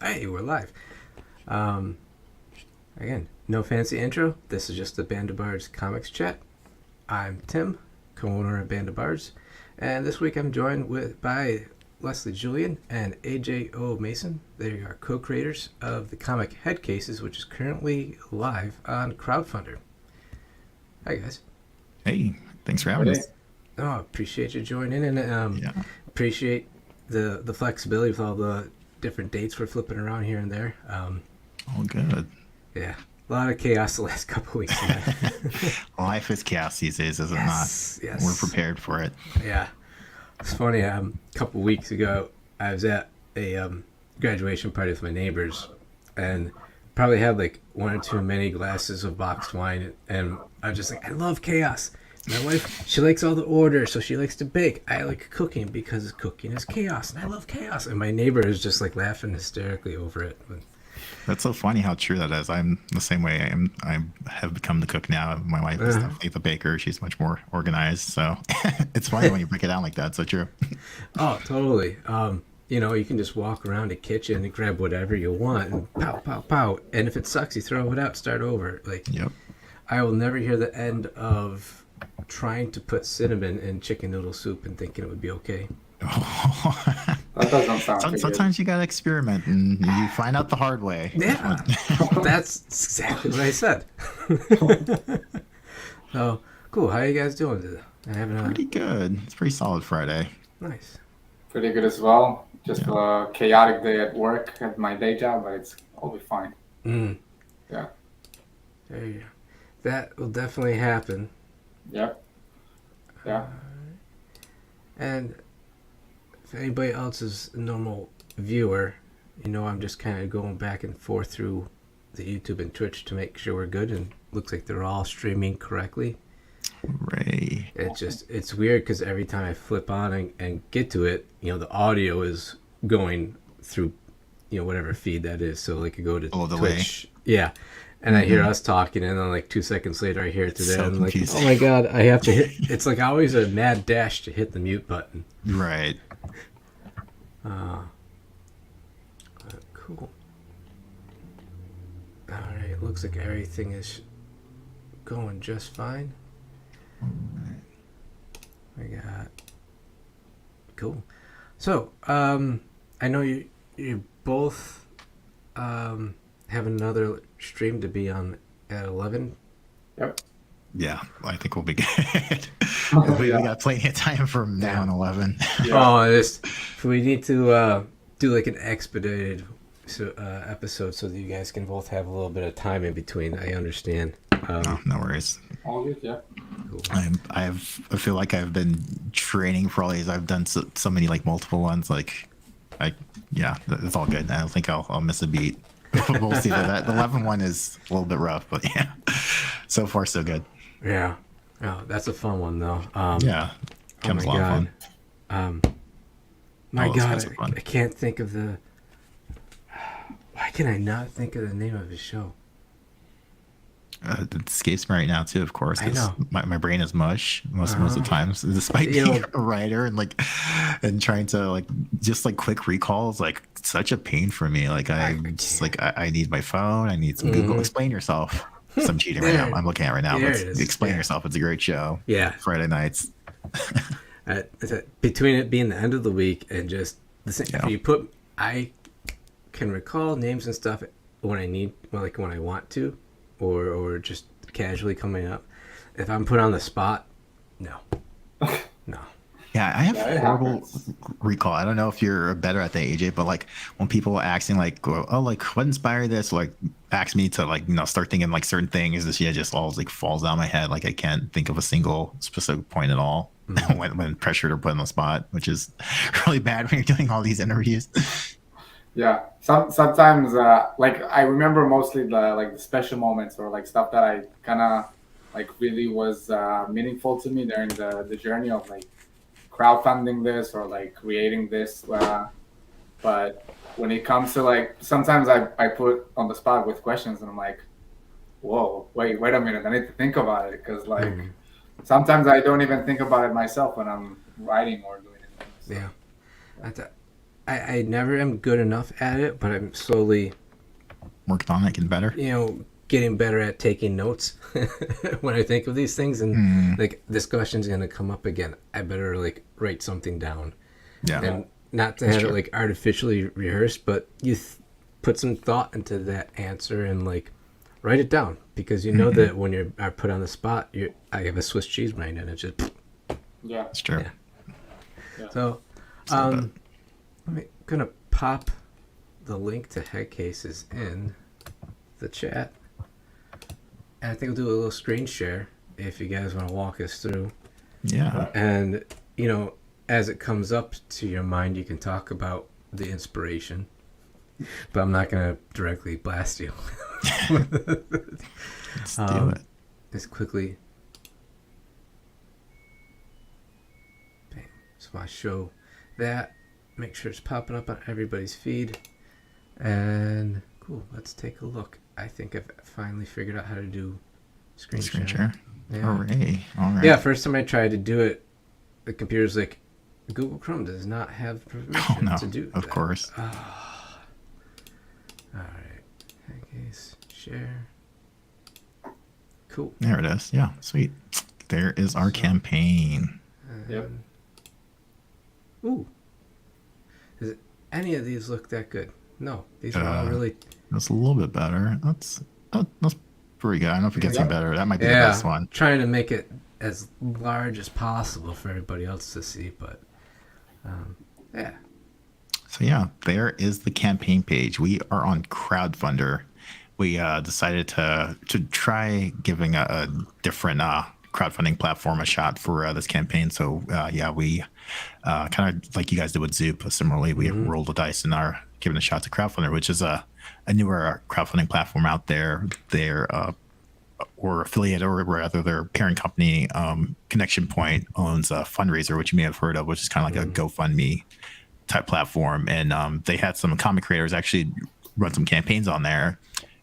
Hey, we're live. Um, Again, no fancy intro. This is just the Band of Bards comics chat. I'm Tim, co-owner of Band of Bards, and this week I'm joined by Lesly Julien and AJ O. Mason. They are co-creators of the comic Headcases, which is currently live on Crowdfundr. Hi, guys. Hey, thanks for having us. Oh, appreciate you joining in, and appreciate the flexibility with all the different dates we're flipping around here and there. All good. Yeah, a lot of chaos the last couple weeks. Life is chaos these days, is it not? Yes. We're prepared for it. Yeah, it's funny. A couple weeks ago, I was at a graduation party with my neighbors, and probably had like one or two many glasses of boxed wine, and I was just like, I love chaos. My wife, she likes all the order, so she likes to bake. I like cooking because cooking is chaos, and I love chaos. And my neighbor is just like laughing hysterically over it. But, That's so funny how true that is. I'm the same way. I have become the cook now. My wife is definitely the baker. She's much more organized. So it's funny when you break it down like that. So true. Oh, totally. You can just walk around the kitchen and grab whatever you want and pow, pow, pow. And if it sucks, you throw it out, start over. Yep. I will never hear the end of trying to put cinnamon in chicken noodle soup and thinking it would be okay. That doesn't sound Sometimes you gotta experiment and you find out the hard way. Yeah, that's exactly what I said. So cool. How are you guys doing today? Pretty good. It's a pretty solid Friday. Nice. pretty good as well. Just a chaotic day at work at my day job, but it's all be fine. Yeah. There you go. That will definitely happen. Yep. Yeah. And if anybody else is a normal viewer, I'm just kind of going back and forth through the YouTube and Twitch to make sure we're good, and looks like they're all streaming correctly. Ray. It's weird because every time I flip on and get to it, the audio is going through, whatever feed that is. So like I go to Twitch. Way. Yeah. And I hear us talking, and then like 2 seconds later, I hear it to them. I'm like, oh my God, I have to hit. It's like always a mad dash to hit the mute button. Right. Cool. All right, looks like everything is going just fine. I got cool. So, I know you both have another stream to be on at 11. Yep. Yeah, I think we'll be good. We got plenty of time from now on 11. Yeah. Oh, we need to do like an expedited episode so that you guys can both have a little bit of time in between. I understand. No worries. All good, yeah. Cool. I feel like I've been training for all these. I've done so many like multiple ones. It's all good. I don't think I'll miss a beat. We'll see that. The 11 one is a little bit rough, but yeah, so far so good. Yeah. Oh, that's a fun one though. Comes a lot of fun. My God, I can't think of the. Why can I not think of the name of his show? It escapes me right now too. Of course, I know. My brain is mush most of the times, despite being a writer and trying to just quick recalls such a pain for me. I need my phone. I need some Google. Explain yourself. So I'm cheating right now. I'm looking at it right now. Explain yourself. It's a great show. Yeah. Friday nights. Between it being the end of the week and just the same, I can recall names and stuff when I need, when I want to, or just casually coming up. If I'm put on the spot, no. Yeah, I have horrible recall. I don't know if you're better at that, AJ, but when people asking what inspired this, ask me to start thinking certain things, this just all falls down my head. I can't think of a single specific point at all when pressured or put on the spot, which is really bad when you're doing all these interviews. Yeah, sometimes I remember mostly the special moments or stuff that I kind of really was meaningful to me during the journey of crowdfunding this or creating this. But when it comes to sometimes I put on the spot with questions and I'm like, whoa, wait a minute, I need to think about it because sometimes I don't even think about it myself when I'm writing or doing it. So. Yeah. I never am good enough at it, but I'm slowly Working on it, getting better. Getting better at taking notes when I think of these things, and like this question's gonna come up again. I better like write something down, and not to have it like artificially rehearsed, but you put some thought into that answer and like write it down, because you know that when you are put on the spot, I have a Swiss cheese brain, and it's just It's true. Yeah. So, I'm gonna pop the link to Headcases in the chat. And I think we'll do a little screen share if you guys want to walk us through. Yeah. And, as it comes up to your mind, you can talk about the inspiration. But I'm not going to directly blast you. Let's do it. Just quickly. Bam. So I show that. Make sure it's popping up on everybody's feed. And cool, let's take a look. I think I've finally figured out how to do screen share. Yeah. Hooray. All right. Yeah, first time I tried to do it, the computer's like, Google Chrome does not have permission to do that. Of course. All right. Headcase, share. Cool. There it is. Yeah, sweet. There is our campaign. Yep. Ooh. Does any of these look that good? No, these are all really... That's a little bit better. That's pretty good. I don't know if it gets any better. That might be the best one. Trying to make it as large as possible for everybody else to see, but yeah. So yeah, there is the campaign page. We are on Crowdfundr. We decided to try giving a different crowdfunding platform a shot for this campaign. So we kind of like you guys did with Zoop. Similarly, we rolled the dice and are giving a shot to Crowdfundr, which is a newer crowdfunding platform out there. They're or affiliate, or rather their parent company, Connection Point, owns a fundraiser, which you may have heard of, which is kind of like a GoFundMe type platform. And they had some comic creators actually run some campaigns on there.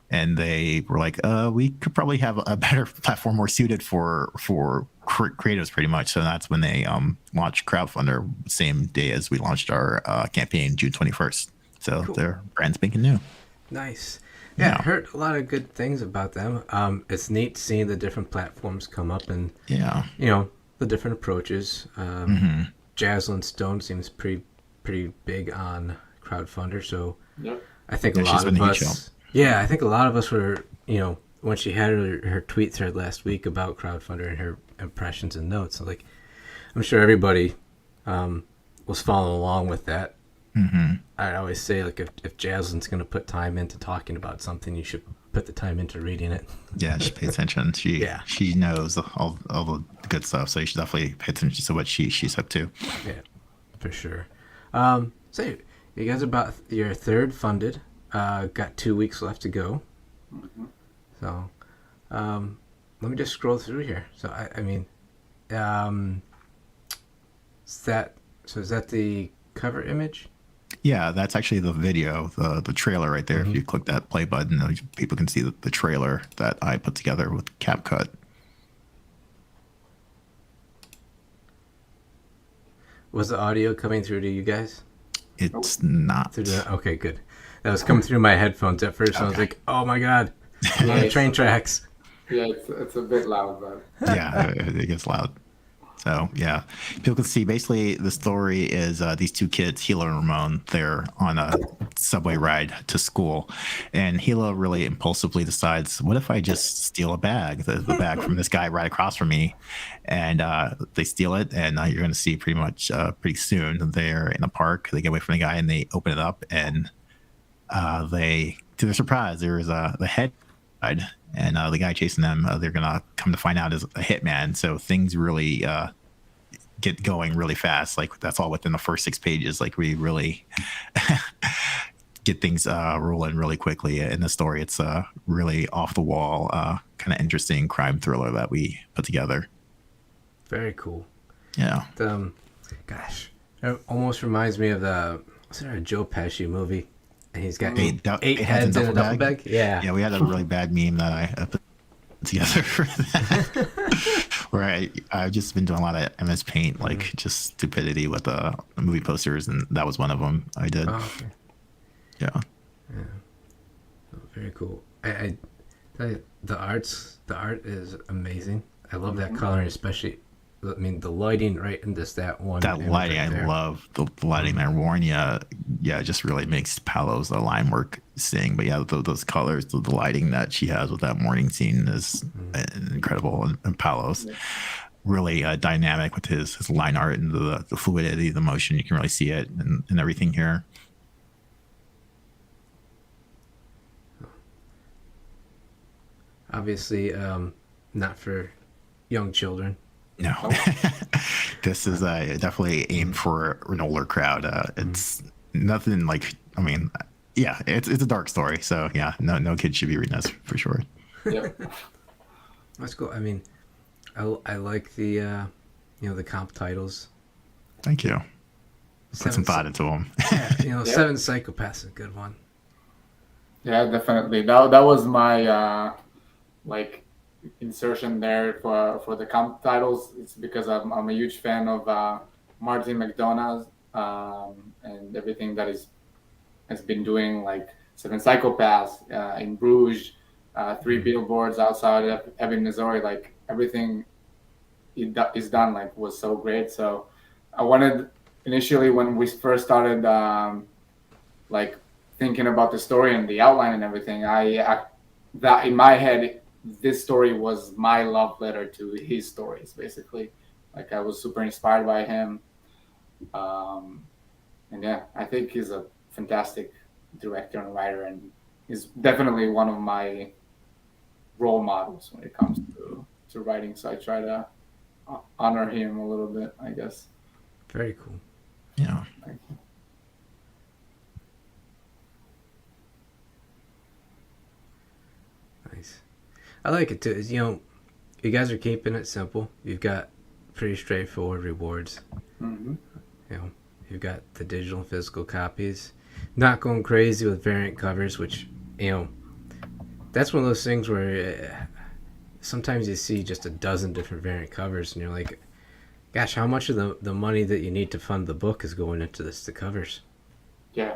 And they were like, we could probably have a better platform more suited for creatives, pretty much. So that's when they launched Crowdfundr, same day as we launched our campaign, June 21st. So cool. They're brand spanking new. Nice. Yeah, I heard a lot of good things about them. It's neat seeing the different platforms come up and, the different approaches. Jaslyn Stone seems pretty big on Crowdfundr. So I think a lot of us... Yeah, I think a lot of us were, when she had her tweet thread last week about Crowdfundr and her impressions and notes, like, I'm sure everybody was following along with that. I always say, like, if Jaslyn's going to put time into talking about something, you should put the time into reading it. Yeah, she pays attention. She knows all the good stuff, so you should definitely pay attention to what she's up to. Yeah, for sure. So you guys are about your third funded. Got 2 weeks left to go. So let me just scroll through here. So is that the cover image? Yeah, that's actually the video, the trailer right there. If you click that play button, people can see the trailer that I put together with CapCut. Was the audio coming through to you guys? It's not. Okay, good. That was coming through my headphones at first. Okay. I was like, oh my God, I'm on the train tracks. Yeah, it's a bit loud, but... Yeah, it gets loud. So, yeah. People can see, basically, the story is these two kids, Hila and Ramon, they're on a subway ride to school. And Hila really impulsively decides, what if I just steal a bag, the bag from this guy right across from me? And they steal it, and you're going to see pretty soon. They're in a park. They get away from the guy, and they open it up, and to their surprise, there is the head and the guy chasing them, they're gonna come to find out is a hitman. So things really get going really fast. Like, that's all within the first 6 pages. Like, we really get things rolling really quickly in the story. It's really off the wall, kind of interesting crime thriller that we put together. Very cool. Yeah. Gosh, it almost reminds me of a Joe Pesci movie. And he's got eight heads in a duffel bag. Yeah. Yeah, we had a really bad meme that I put together for that. Where I've just been doing a lot of MS Paint, like just stupidity with movie posters, and that was one of them I did. Oh, okay. Yeah. Yeah. Oh, very cool. I tell you, the art is amazing. I love that color, especially. I mean, the lighting right in that one. That lighting, right I love the lighting there. Warnia, yeah, just really makes Paolo's line work sing. But yeah, those colors, the lighting that she has with that morning scene is incredible. And Paolo's really dynamic with his line art and the fluidity, the motion. You can really see it and everything here. Obviously, not for young children. No, this is definitely aimed for an older crowd. It's nothing like, I mean, yeah, it's a dark story. So yeah, no kid should be reading this for sure. Yep. That's cool. I mean, I like the the comp titles. Thank you. Put some thought into them. Yeah, Seven Psychopaths is a good one. Yeah, definitely. That was my insertion there for the comp titles. It's because I'm a huge fan of Martin McDonagh and everything that has been doing, like Seven Psychopaths in Bruges, Three Billboards Outside of Ebbing, Missouri. Like everything is done was so great. So I wanted, initially when we first started thinking about the story and the outline and everything, that in my head, this story was my love letter to his stories, basically. Like I was super inspired by him. And yeah, I think he's a fantastic director and writer, and he's definitely one of my role models when it comes to writing. So I try to honor him a little bit, I guess. Very cool. Yeah. Thank you. Nice. I like it too. You guys are keeping it simple. You've got pretty straightforward rewards. Mm-hmm. You've got the digital and physical copies. Not going crazy with variant covers, which, that's one of those things where sometimes you see just a dozen different variant covers and you're like, gosh, how much of the money that you need to fund the book is going into the covers? Yeah.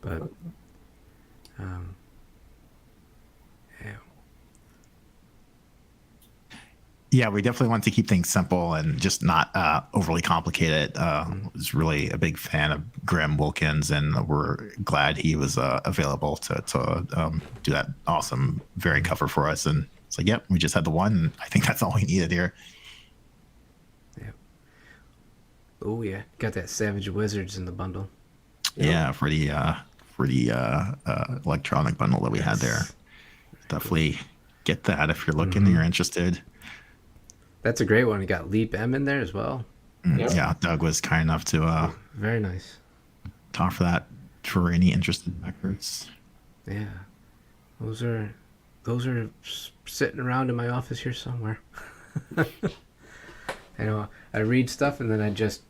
But, yeah. Yeah, we definitely want to keep things simple and just not overly complicated. Was really a big fan of Graham Wilkins, and we're glad he was available to do that awesome variant cover for us. And it's like, yep, we just had the one. And I think that's all we needed here. Yeah. Oh yeah, got that Savage Wizards in the bundle. Yeah, for the electronic bundle that we had there. Definitely get that if you're looking and you're interested. That's a great one. You got Leap M in there as well. Yep. Yeah, Doug was kind enough to very nice. talk for that for any interested backers. Yeah, those are sitting around in my office here somewhere. I read stuff and then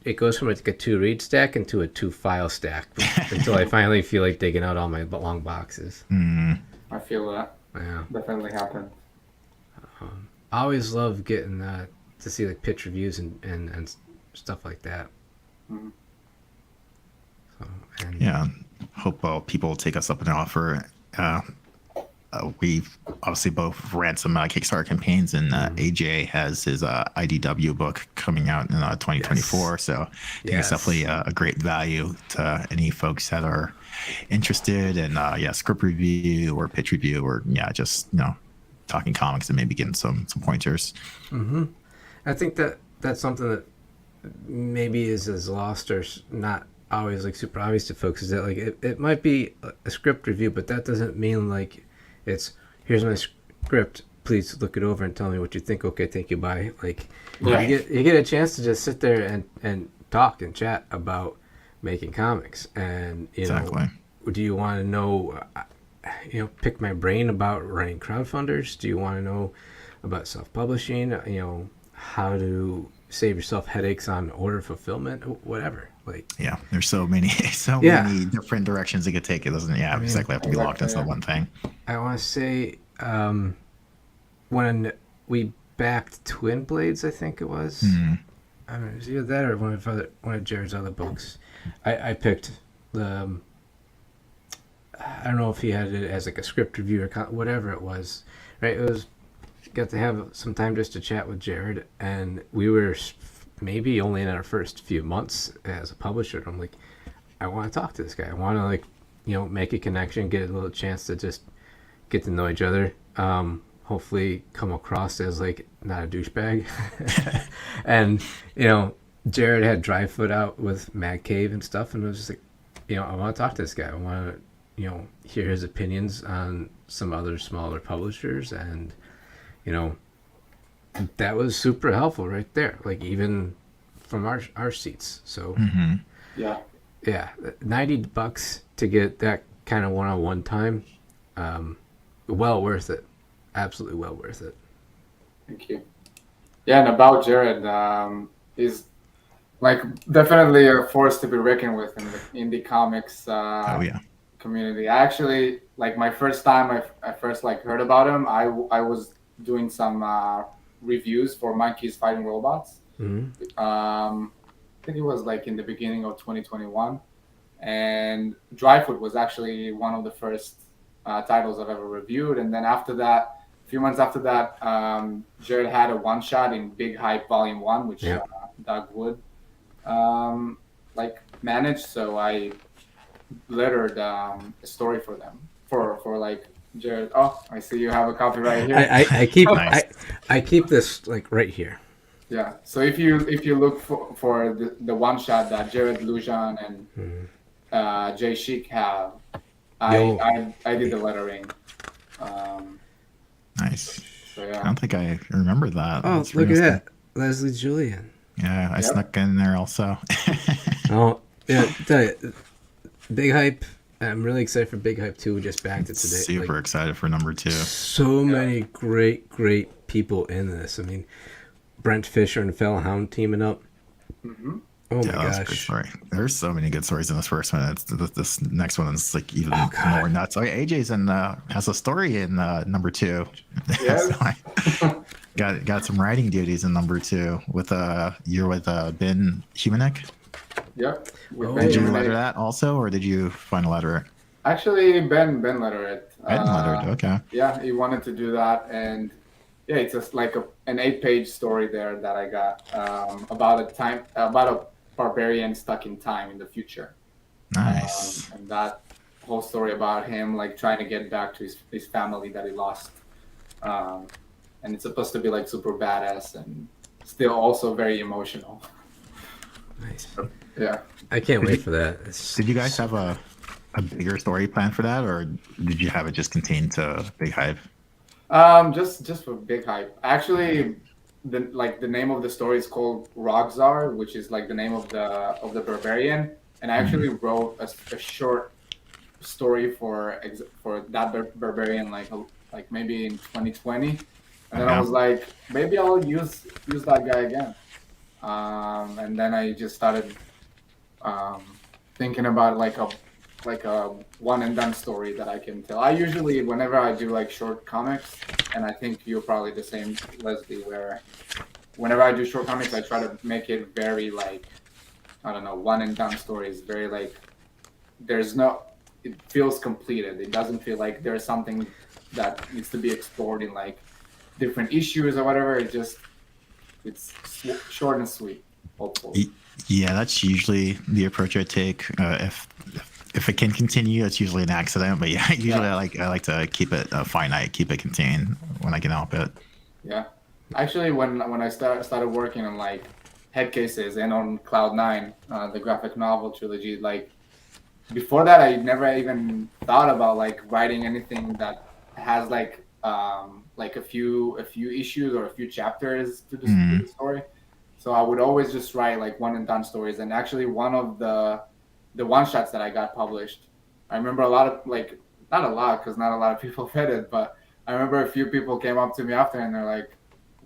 it goes from a 2-read stack into a 2-file stack until I finally feel like digging out all my long boxes. I feel that. Yeah. Definitely happened. I always love getting to see pitch reviews and stuff like that. Mm-hmm. So, Yeah, hope people will take us up on the offer. We've obviously both ran some Kickstarter campaigns, and AJ has his IDW book coming out in 2024. Yes. So I think it's definitely a great value to any folks that are interested in script review or pitch review, or just talking comics and maybe getting some pointers. Mm-hmm. I think that's something that maybe is lost or not always super obvious to folks, is that it might be a script review, but that doesn't mean it's here's my script, please look it over and tell me what you think. Okay, thank you, bye. You get a chance to just sit there and talk and chat about making comics, and exactly. Do you want to know pick my brain about running crowdfunders? Do you want to know about self-publishing? How to save yourself headaches on order fulfillment? Whatever. There's so many many different directions it could take. It doesn't exactly have to be locked into one thing. I want to say when we backed Twin Blades, I think it was. Mhm. I don't know, it was either that or one of Jared's other books. I picked the. I don't know if he had it as like a script review or whatever it was. Right, it was got to have some time just to chat with Jared, and we were maybe only in our first few months as a publisher. I'm like, I want to talk to this guy. I want to make a connection, get a little chance to just get to know each other. Hopefully come across as like not a douchebag. And Jared had Dry Foot out with Mad Cave and stuff, and it was just like, I want to talk to this guy. I want to hear his opinions on some other smaller publishers, and that was super helpful right there, like even from our seats. So Yeah. $90 to get that kind of one-on-one time, well worth it. Absolutely well worth it. Thank you. Yeah, and about Jared, he's like definitely a force to be reckoned with in the indie comics community. I actually, like, my first time I first heard about him, I was doing some reviews for Monkeys Fighting Robots. I think it was like in the beginning of 2021, and Dryfoot was actually one of the first titles I've ever reviewed. And then after that, a few months after that, Jared had a one shot in Big Hype Volume 1, which Doug Wood managed. So I lettered a story for them for like Jared. Oh, I see you have a copy right here. I keep I keep this like right here. Yeah. So if you look for the one shot that Jared Lujan and Jay Sheik have, I did the lettering. Nice. So, yeah. I don't think I remember that. Oh, That's look at interesting. that, Lesly Julien. Yeah, I snuck in there also. Oh, yeah. Tell you, Big Hype. I'm really excited for Big Hype 2. We just backed it today. Super excited for number 2. So many great people in this. I mean, Brent Fisher and Fell Hound teaming up. Mm-hmm. Oh my That's a good gosh. story. There's so many good stories in this first one. This next one is like even more nuts. Oh, yeah, AJ's has a story in number 2. Yes. So got some writing duties in number 2 with you're with Ben Humanek. Yep. Did you letter that also, or did you final letter it? Actually, Ben lettered it. Ben lettered. Okay. Yeah, he wanted to do that, and yeah, it's just like an 8-page story there that I got about a barbarian stuck in time in the future. Nice. And that whole story about him like trying to get back to his family that he lost. And it's supposed to be like super badass and still also very emotional. Nice. Yeah. I can't wait for that. Did you guys have a bigger story plan for that, or did you have it just contained to Big Hype? Just for Big Hype. Actually, the name of the story is called Rogzar, which is like the name of the barbarian. And I actually wrote a short story for that barbarian like maybe in 2020, and then I was like, maybe I'll use that guy again. And then I just started thinking about like a one and done story that I can tell. I usually, whenever I do like short comics, and I think you're probably the same, Leslie, where whenever I do short comics, I try to make it very like, I don't know, one and done stories. Very like, it feels completed. It doesn't feel like there's something that needs to be explored in like different issues or whatever. It's short and sweet, hopefully. Yeah, that's usually the approach I take. If it can continue, it's usually an accident. But yeah, usually I like to keep it finite, keep it contained when I can help it. Yeah, actually, when I started working on like Headcases and on Cloud9, the graphic novel trilogy, like before that, I never even thought about like writing anything that has like a few issues or a few chapters to the story. So I would always just write like one and done stories. And actually, one of the one shots that I got published, I remember a lot of like, not a lot because not a lot of people read it, but I remember a few people came up to me after and they're like,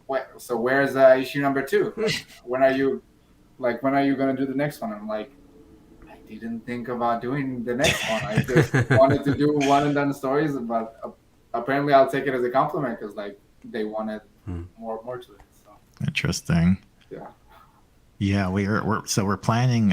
"What? So where's issue number 2? When are you gonna do the next one?" I'm like, I didn't think about doing the next one. I just wanted to do one and done stories, but apparently I'll take it as a compliment because like they wanted more to it. So Interesting. yeah. Yeah, we're planning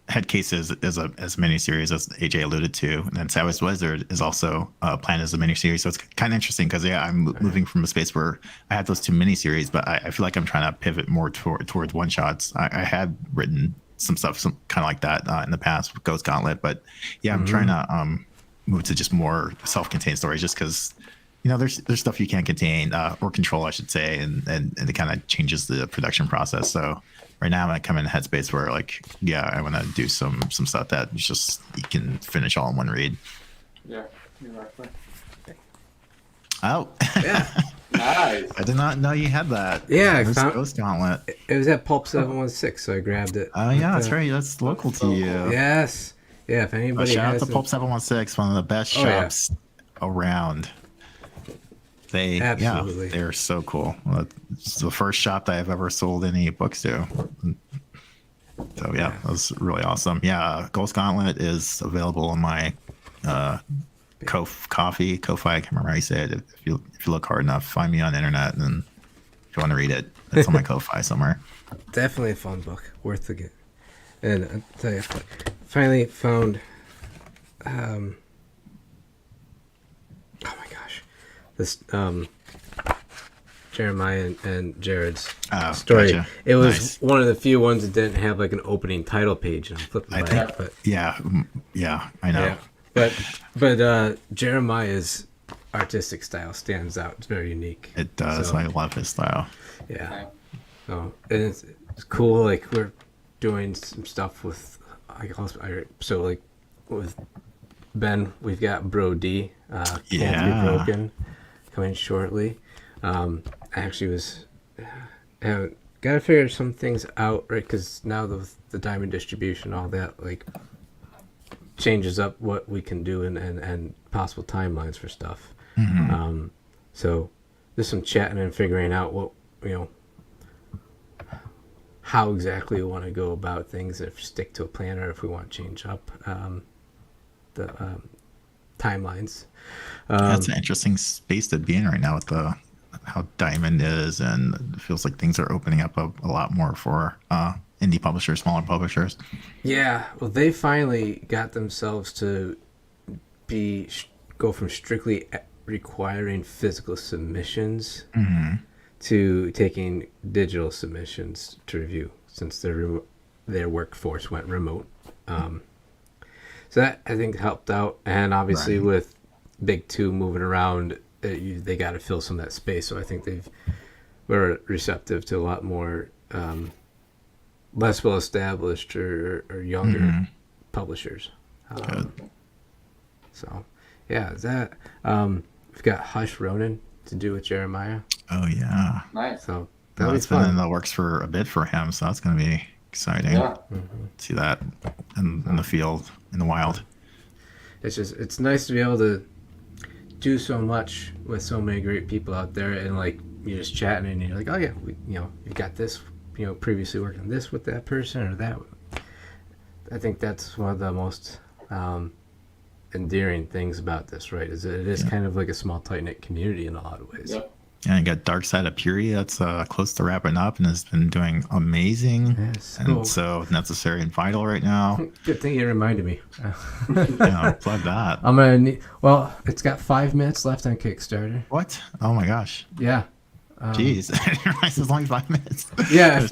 Headcases as a miniseries, as AJ alluded to, and then Savage Wizard is also planned as a miniseries. So it's kind of interesting because I'm moving from a space where I had those two miniseries, but I feel like I'm trying to pivot more towards one shots. I had written some stuff, kind of like that in the past with Ghost Gauntlet, but yeah, I'm trying to move to just more self-contained stories, just because there's stuff you can't contain or control, I should say, and it kind of changes the production process. So right now I'm kind of in a headspace where I want to do some stuff that just you can finish all in one read. Yeah, exactly. Oh, yeah, nice. I did not know you had that. Yeah, I There's found Ghost Gauntlet. It was at Pulp 716, so I grabbed it. Oh yeah, that's right. That's local to you. Yes. Yeah, if anybody shout out has to Pulp 716, one of the best shops around. Absolutely. They're so cool. It's the first shop that I've ever sold any books to. So yeah, that was really awesome. Yeah, Ghost Gauntlet is available on my Ko-fi. I can't remember how you say it. If you look hard enough, find me on the internet, and if you want to read it, it's on my Ko-fi somewhere. Definitely a fun book, worth the get. And I'll tell you, finally found. Oh my gosh, this Jeremiah and Jared's story. Gotcha. It was one of the few ones that didn't have like an opening title page, and I'm flipping by it. But yeah, I know. Yeah. But Jeremiah's artistic style stands out. It's very unique. It does. So, I love his style. Yeah. So and it's cool. Like we're doing some stuff with with Ben, we've got Bro D, Can't Be Broken, coming shortly. I actually got to figure some things out, right? Because now the diamond distribution, all that, like, changes up what we can do and possible timelines for stuff. Mm-hmm. So there's some chatting and figuring out what, how exactly we want to go about things, if stick to a plan or if we want to change up the timelines. That's an interesting space to be in right now with how Diamond is, and it feels like things are opening up a lot more for indie publishers, smaller publishers. Yeah, well, they finally got themselves to go from strictly requiring physical submissions to taking digital submissions to review, since their workforce went remote. So that, I think, helped out. And obviously with Big Two moving around, they got to fill some of that space. So I think we're receptive to a lot more less well-established or younger publishers. So, yeah, we've got Hashbrown to do with Jeremiah. Oh, yeah. Nice. So that's been in the works for a bit for him, so that's going to be exciting. Yeah. See that in the field, in the wild. It's nice to be able to do so much with so many great people out there, and like you're just chatting and you're like, oh yeah, you got this, previously worked on this with that person or that. I think that's one of the most endearing things about this, right? Is it is kind of like a small, tight-knit community in a lot of ways. Yep. And you got Dark Side of Fury that's close to wrapping up and has been doing amazing. Yes. And so necessary and vital right now. Good thing you reminded me. Plug that. I'm gonna need. Well, it's got 5 minutes left on Kickstarter. What? Oh my gosh. Yeah. Jeez, I didn't realize it was only 5 minutes. Yeah.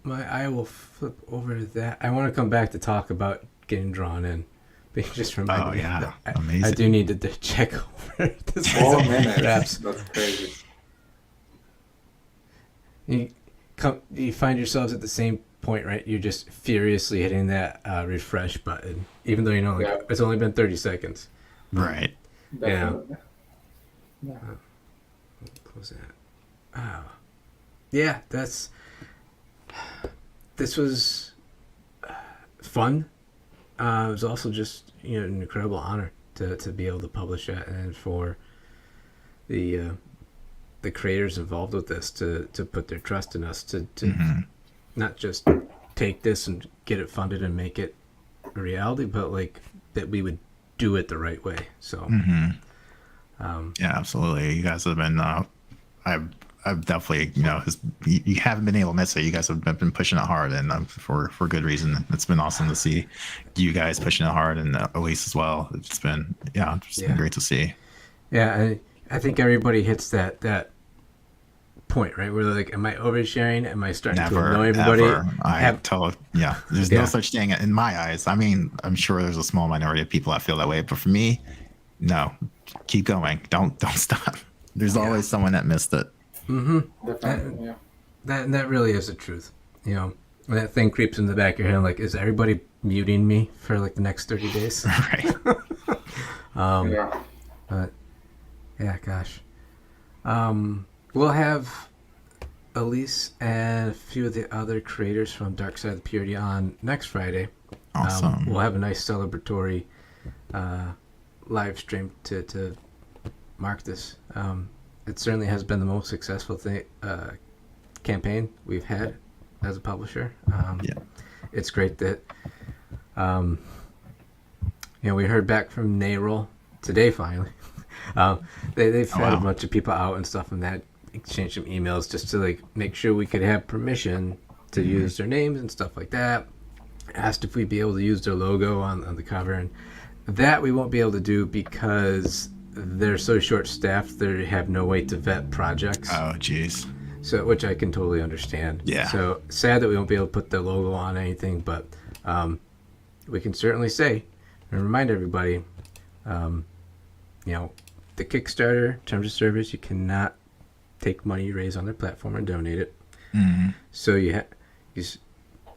I will flip over to that. I want to come back to talk about getting drawn in. But you just reminded me. Oh yeah, amazing. I do need to check over this. 4 minutes. That's crazy. You find yourselves at the same point, right? You're just furiously hitting that refresh button, even though it's only been 30 seconds. Right. Definitely. Yeah. Close that. Yeah, this was fun. It was also just an incredible honor to be able to publish that, and for the creators involved with this to put their trust in us to not just take this and get it funded and make it a reality, but like that we would do it the right way. So yeah, absolutely. You guys have been I've definitely, you haven't been able to miss it. You guys have been pushing it hard, and for good reason. It's been awesome to see you guys pushing it hard, and Elise as well. It's been been great to see. Yeah, I think everybody hits that point, right? Where they're like, am I oversharing? Am I starting to annoy everybody? There's no such thing in my eyes. I mean, I'm sure there's a small minority of people that feel that way, but for me, no, keep going. Don't stop. There's always someone that missed it. Definitely, That really is the truth. When that thing creeps in the back of your head, like, is everybody muting me for like the next 30 days? Right. But yeah, gosh. We'll have Elise and a few of the other creators from Dark Side of the Purity on next Friday. Awesome. We'll have a nice celebratory live stream to mark this. It certainly has been the most successful campaign we've had as a publisher. It's great that we heard back from NARL today finally. They've had a bunch of people out and stuff, and that exchanged some emails just to like make sure we could have permission to use their names and stuff like that. Asked if we'd be able to use their logo on the cover, and that we won't be able to do because they're so short-staffed. They have no way to vet projects. Oh, jeez. So, which I can totally understand. Yeah. So sad that we won't be able to put their logo on anything, but we can certainly say and remind everybody, the Kickstarter terms of service, you cannot take money you raise on their platform and donate it. Mm-hmm. So you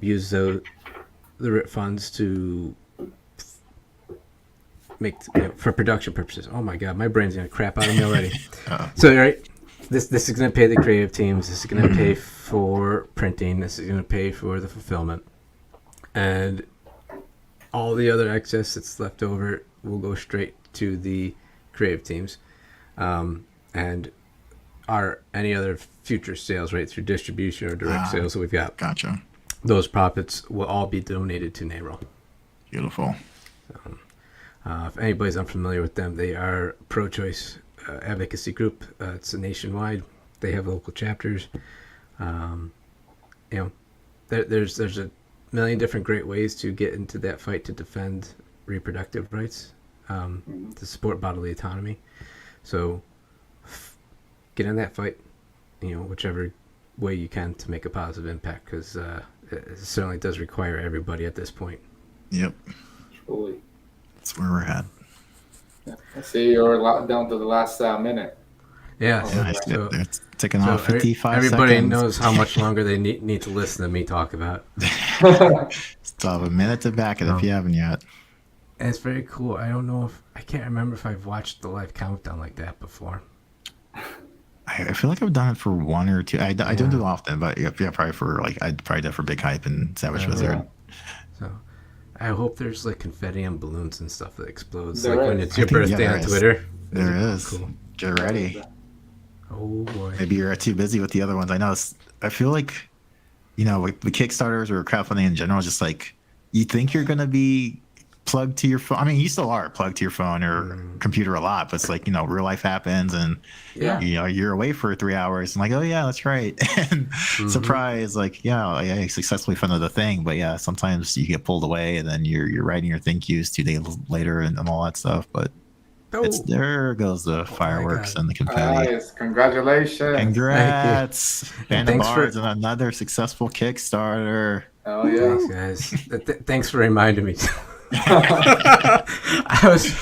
use the RIP funds to make for production purposes. Oh my God, my brain's gonna crap out of me already. So right, this is gonna pay the creative teams. This is gonna pay for printing. This is gonna pay for the fulfillment, and all the other excess that's left over will go straight to the creative teams, and any other future sales, right, through distribution or direct sales that we've got. Gotcha. Those profits will all be donated to NARL. Beautiful. If anybody's unfamiliar with them, they are a pro-choice advocacy group. It's a nationwide. They have local chapters. There's a million different great ways to get into that fight to defend reproductive rights, to support bodily autonomy. So get in that fight, whichever way you can to make a positive impact, because it certainly does require everybody at this point. Yep. Truly. That's where we're at. I see you're down to the last minute. Yeah. So it's taking off 55 everybody seconds. knows how much longer they need to listen to me talk about. Still have a minute to back it if you haven't yet. And it's very cool. I can't remember if I've watched the live countdown like that before. I feel like I've done it for one or two. I don't do it often, but probably for I'd probably do it for Big Hype and Savage Wizard. So I hope there's like confetti and balloons and stuff that explodes when it's your birthday on Twitter. There is. Cool. Get ready. Oh boy. Maybe you're too busy with the other ones. I feel like, with the Kickstarters or crowdfunding in general, just like you think you're going to be plugged to your phone. I mean, you still are plugged to your phone or computer a lot, but it's like, real life happens and you're away for 3 hours and like, oh yeah, that's right. And surprise, like, I successfully funded the thing. But sometimes you get pulled away and then you're writing your thank yous 2 days later and all that stuff. But there goes the fireworks and the confetti. Nice. Congratulations. Congrats. Band of Bards and another successful Kickstarter. Oh yeah. Thanks, guys. Thanks for reminding me. I was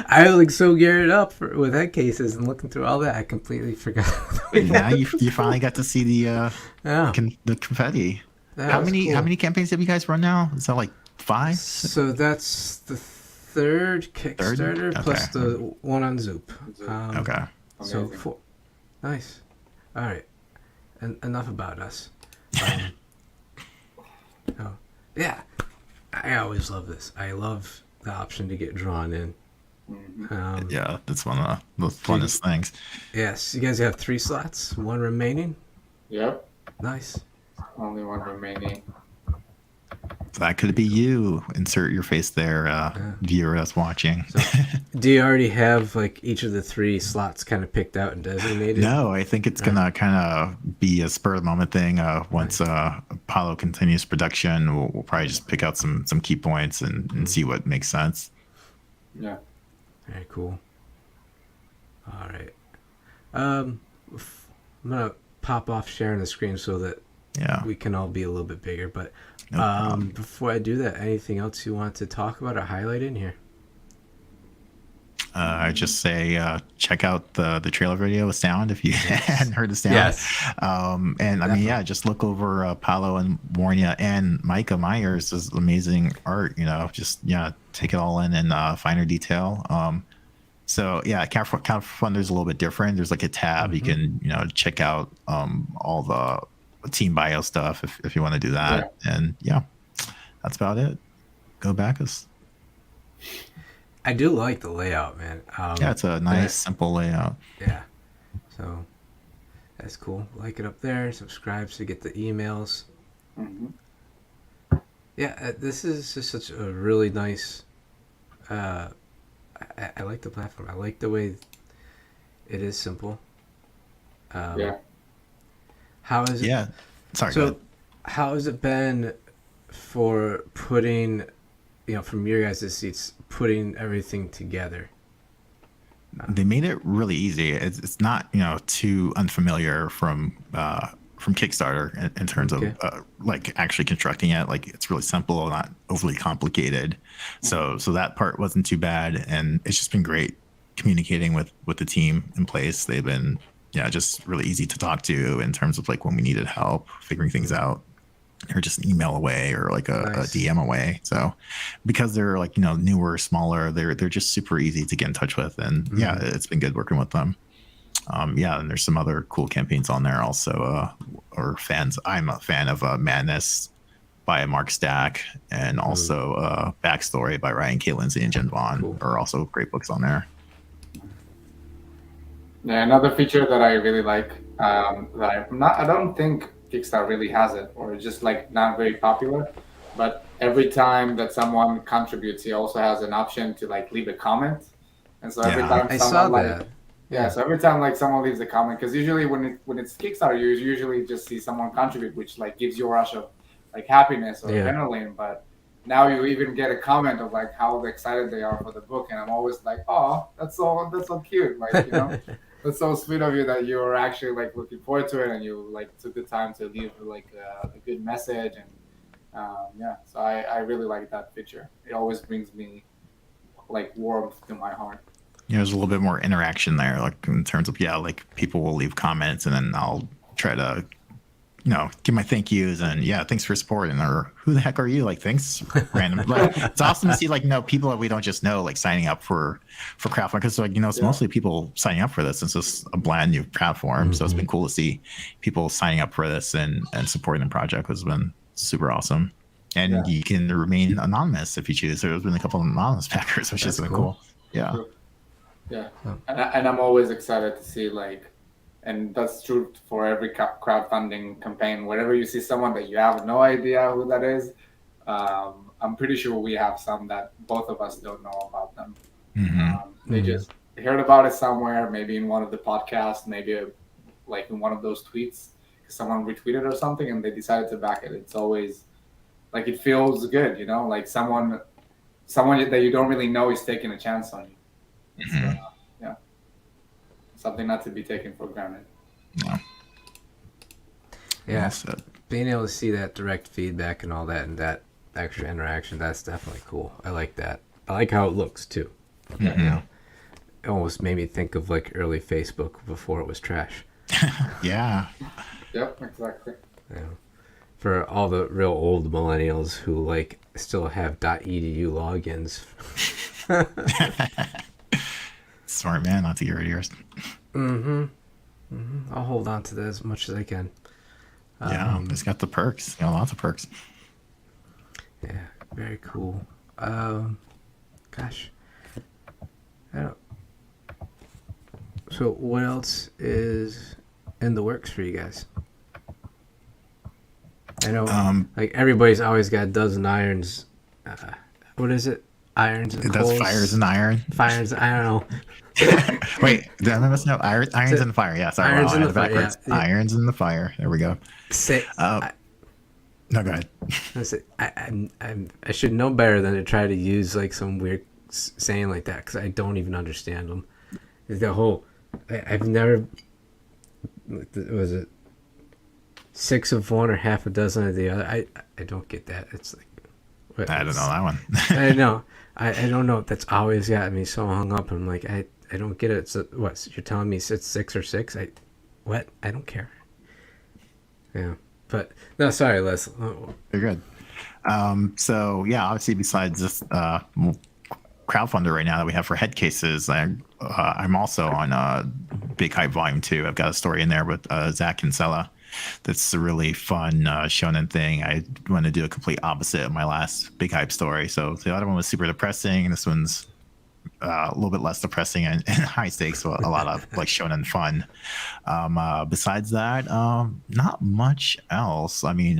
like so geared up with Headcases and looking through all that, I completely forgot. Now you finally got to see the confetti. How many campaigns have you guys run now? Is that like 5? So that's the third Kickstarter plus the one on Zoop. Okay. So 4. Nice. All right. Enough about us. Yeah. I always love this. I love the option to get drawn in. That's one of the funnest things. Yes, you guys have 3 slots, 1 remaining. Yep. Nice. Only 1 remaining. that could be you. Insert your face there, viewer that's watching. So, do you already have like each of the 3 slots kind of picked out and designated? No, I think it's gonna kind of be a spur of the moment thing. Once Apollo continues production, we'll probably just pick out some key points and see what makes sense. Yeah. Very cool. All right. I'm gonna pop off sharing the screen so that we can all be a little bit bigger. But before I do that, anything else you want to talk about or highlight in here? I just say check out the trailer video with sound if you hadn't heard the sound. Yes. And definitely. I mean, just look over Paolo and Warnia and Micah Myers' amazing art. Just take it all in finer detail. So Crowdfundr is a little bit different. There's like a tab you can check out all the team bio stuff if you want to do that. Yeah. And that's about it. Go back us. I do like the layout, man. It's a nice, simple layout. Yeah. So that's cool. Like it up there. Subscribe to get the emails. Mm-hmm. Yeah, this is just such a really nice. I like the platform. I like the way it is simple. How is it? Yeah. Sorry. So, how has it been for putting, from your guys' seats, putting everything together? They made it really easy. It's not too unfamiliar from Kickstarter in terms of like actually constructing it. Like it's really simple, not overly complicated. So that part wasn't too bad, and it's just been great communicating with the team in place. They've been just really easy to talk to in terms of like when we needed help figuring things out, or just an email away or like a DM away. So because they're like newer, smaller, they're just super easy to get in touch with, and it's been good working with them. And there's some other cool campaigns on there also, or fans. I'm a fan of Madness by Mark Stack, and also Backstory by Ryan K. Lindsay and Jen Vaughn are also great books on there. Yeah, another feature that I really like I don't think Kickstarter really has it, or it's just like not very popular. But every time that someone contributes, he also has an option to like leave a comment, and so every time I saw that. So every time like someone leaves a comment, because usually when it's Kickstarter, you usually just see someone contribute, which like gives you a rush of like happiness or adrenaline. But now you even get a comment of like how excited they are for the book, and I'm always like, oh, that's so cute, like that's so sweet of you that you're actually like looking forward to it, and you like took the time to leave like a good message, and so I really like that feature. It always brings me like warmth to my heart. There's a little bit more interaction there, like in terms of like people will leave comments, and then I'll try to give my thank yous and thanks for supporting, or who the heck are you, like thanks random. But it's awesome to see like people that we don't just know like signing up for Crowdfundr, because like it's mostly people signing up for this. It's just a brand new platform, so it's been cool to see people signing up for this and supporting the project has been super awesome. And you can remain anonymous if you choose. There's been a couple of anonymous backers, which has been cool. Yeah. And I'm always excited to see like, and that's true for every crowdfunding campaign. Whenever you see someone that you have no idea who that is, I'm pretty sure we have some that both of us don't know about them. They just heard about it somewhere, maybe in one of the podcasts, maybe like in one of those tweets, someone retweeted or something, and they decided to back it. It's always like, it feels good, like someone that you don't really know is taking a chance on you. It's, something not to be taken for granted. Being able to see that direct feedback and all that, and that extra interaction, that's definitely cool. I like that. I like how it looks too. It almost made me think of like early Facebook before it was trash. Yep, exactly. For all the real old millennials who like still have .edu logins. Smart man, not to get rid of yours. I'll hold on to that as much as I can. It's got the perks. Lots of perks. Yeah, very cool. Gosh. So what else is in the works for you guys? I know, like everybody's always got a dozen irons. What is it? Irons and It does coals. fires and iron. Fires. I don't know. Wait, did I miss no? Irons in the fire. Yeah, sorry. Irons Wow, in I the had it fire. backwards. Yeah. Irons in the fire. There we go. No, go ahead. I should know better than to try to use like some weird saying like that because I don't even understand them. The whole, I've never. Was it 6 of one or half a dozen of the other? I don't get that. It's like I don't know that one. I know. I don't know. That's always got me so hung up. I'm like I don't get it. So what you're telling me? It's 6 or 6? What? I don't care. Yeah. But no, sorry, Les. You're good. So yeah, obviously besides this crowdfunder right now that we have for Headcases, I'm also on Big Hype Volume 2. I've got a story in there with Zach Kinsella. That's a really fun shonen thing. I want to do a complete opposite of my last Big Hype story. So the other one was super depressing. This one's a little bit less depressing and high stakes, so a lot of like shonen fun. Besides that, not much else. I mean,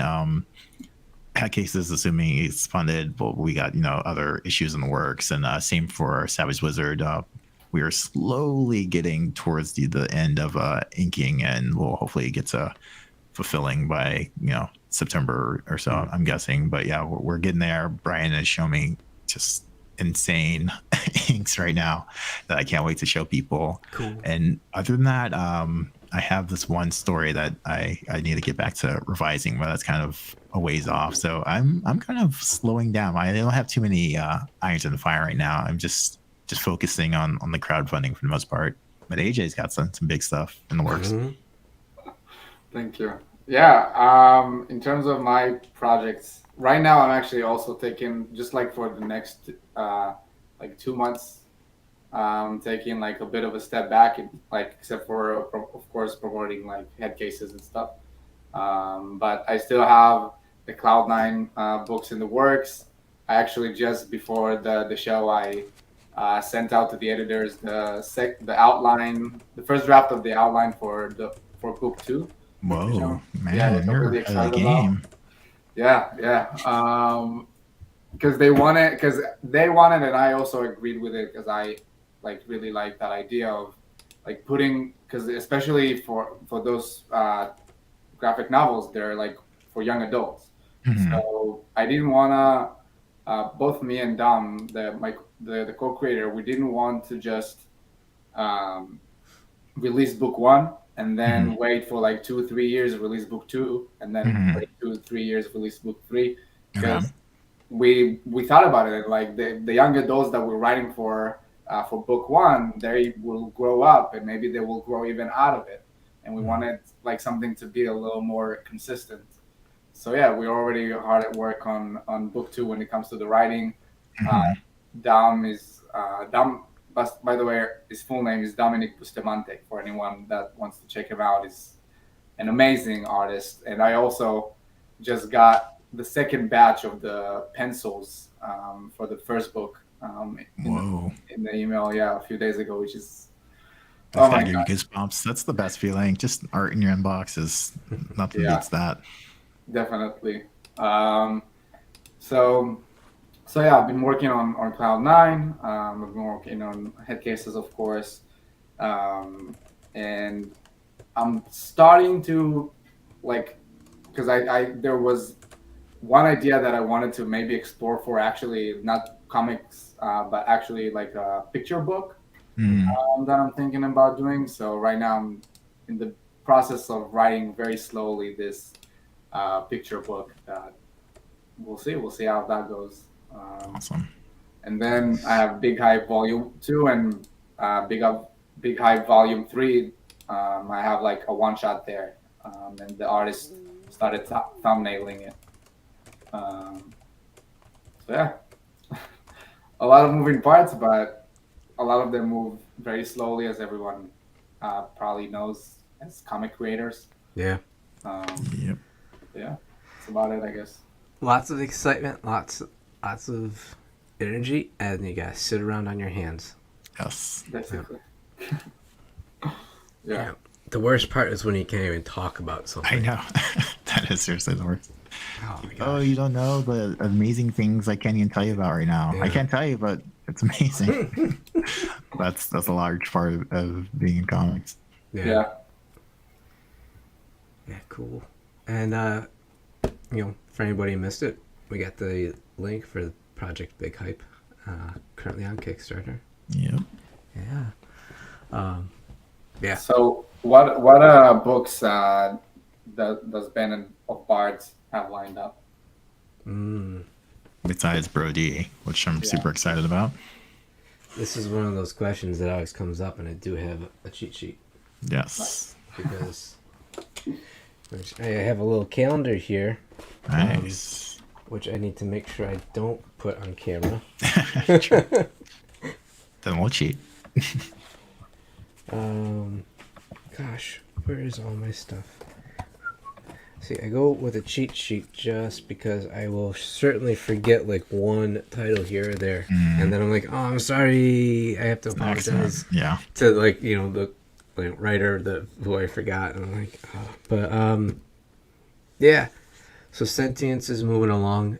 Headcases, assuming it's funded, but we got other issues in the works, and same for Savage Wizard. We are slowly getting towards the end of inking, and we'll hopefully get to fulfilling by September or so, I'm guessing. But yeah, we're getting there. Brian has shown me just insane inks right now that I can't wait to show people. Cool. And other than that, I have this one story that I need to get back to revising, but that's kind of a ways off. So I'm kind of slowing down. I don't have too many irons in the fire right now. I'm just focusing on the crowdfunding for the most part. But AJ's got some big stuff in the works. Mm-hmm. Thank you. Yeah. In terms of my projects, right now I'm actually also taking, just like for the next 2 months, taking like a bit of a step back, except for of course promoting like Headcases and stuff. But I still have the Cloud9 books in the works. I actually just before the show I sent out to the editors the outline, the first draft of the outline for book 2. Whoa, man, yeah, you're really ahead of the excited game. Yeah. Because they wanted, and I also agreed with it because I really like that idea of like putting, because especially for those graphic novels, they're like for young adults. Mm-hmm. So I didn't want to. Both me and Dom, the co-creator, we didn't want to just release book 1 and then wait for like 2 or 3 years, release book 2, and then wait 2 or 3 years, release book 3. Because we thought about it, like the young adults that we're writing for book 1, they will grow up and maybe they will grow even out of it, and we wanted like something to be a little more consistent. So yeah, we're already hard at work on book 2 when it comes to the writing. Dom, by the way, his full name is Dominic Bustamante. For anyone that wants to check him out, he's an amazing artist. And I also just got the second batch of the pencils for the first book in the email, a few days ago, which is that's gotta give you goosebumps. That's the best feeling. Just art in your inbox is nothing beats that. Definitely. So yeah, I've been working on Cloud9. I've been working on Headcases, of course, and I'm starting to because there was one idea that I wanted to maybe explore for actually not comics, but actually like a picture book that I'm thinking about doing. So right now I'm in the process of writing very slowly this picture book that we'll see how that goes. Awesome. And then I have Big Hype Volume 2 and Big Hype Volume 3. I have like a one shot there, and the artist started thumbnailing it. So yeah, a lot of moving parts, but a lot of them move very slowly, as everyone probably knows as comic creators. Yeah. Yep. Yeah, that's about it, I guess. Lots of excitement, lots of energy, and you gotta sit around on your hands. Yes. Basically. Yeah. The worst part is when you can't even talk about something. I know. That is seriously the worst. Oh my Oh, gosh. you don't know the amazing things I can't even tell you about right now. Yeah. I can't tell you, but it's amazing. That's a large part of being in comics. Yeah. Yeah, cool. And for anybody who missed it, we got the link for Project Big Hype, currently on Kickstarter. Yep. Yeah. Yeah. So what books does Band of Bards have lined up? Besides Brody, which I'm super excited about. This is one of those questions that always comes up, and I do have a cheat sheet Yes. because I have a little calendar here, Nice. which I need to make sure I don't put on camera. Then we'll cheat. Gosh, where is all my stuff? See, I go with a cheat sheet just because I will certainly forget like one title here or there, and then I'm like, oh, I'm sorry, I have to apologize Yeah. to the writer who I forgot, and I'm like, oh. But yeah. So Sentience is moving along.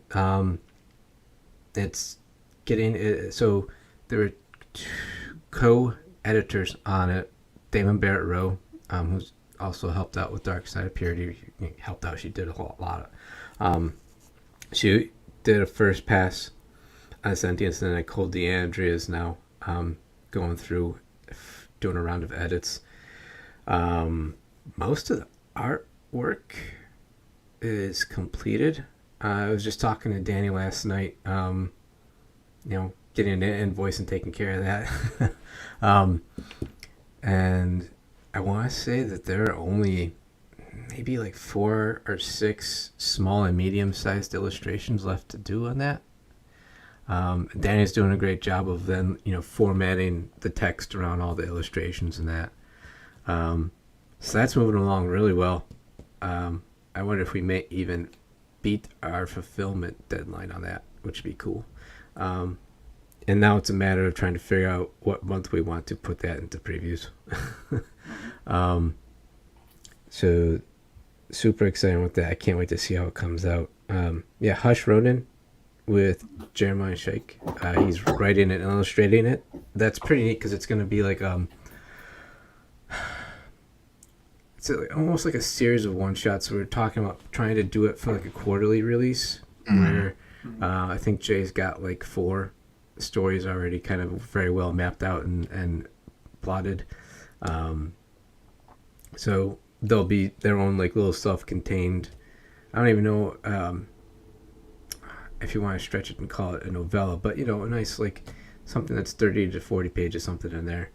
It's getting it. So there were two co-editors on it. Damon Barrett Rowe, who's also helped out with Dark Side of Purity. Helped out. She did a lot of. She did a first pass on Sentience, and then Nicole DeAndrea is now going through, doing a round of edits. Most of the artwork is completed. I was just talking to Danny last night. Getting an invoice and taking care of that. And I want to say that there are only maybe like 4 or 6 small and medium-sized illustrations left to do on that. Danny's doing a great job of then, formatting the text around all the illustrations and that. So that's moving along really well. I wonder if we may even beat our fulfillment deadline on that, which would be cool. And now it's a matter of trying to figure out what month we want to put that into previews. So super excited with that. I can't wait to see how it comes out. Hashbrown with Jeremiah Sheikh. He's writing and illustrating it. That's pretty neat because it's going to be like it's almost like a series of one shots. So we're talking about trying to do it for like a quarterly release, where I think Jay's got like 4 stories already kind of very well mapped out and plotted. So they'll be their own like little self-contained. I don't even know if you want to stretch it and call it a novella, but a nice like something that's 30 to 40 pages, something in there.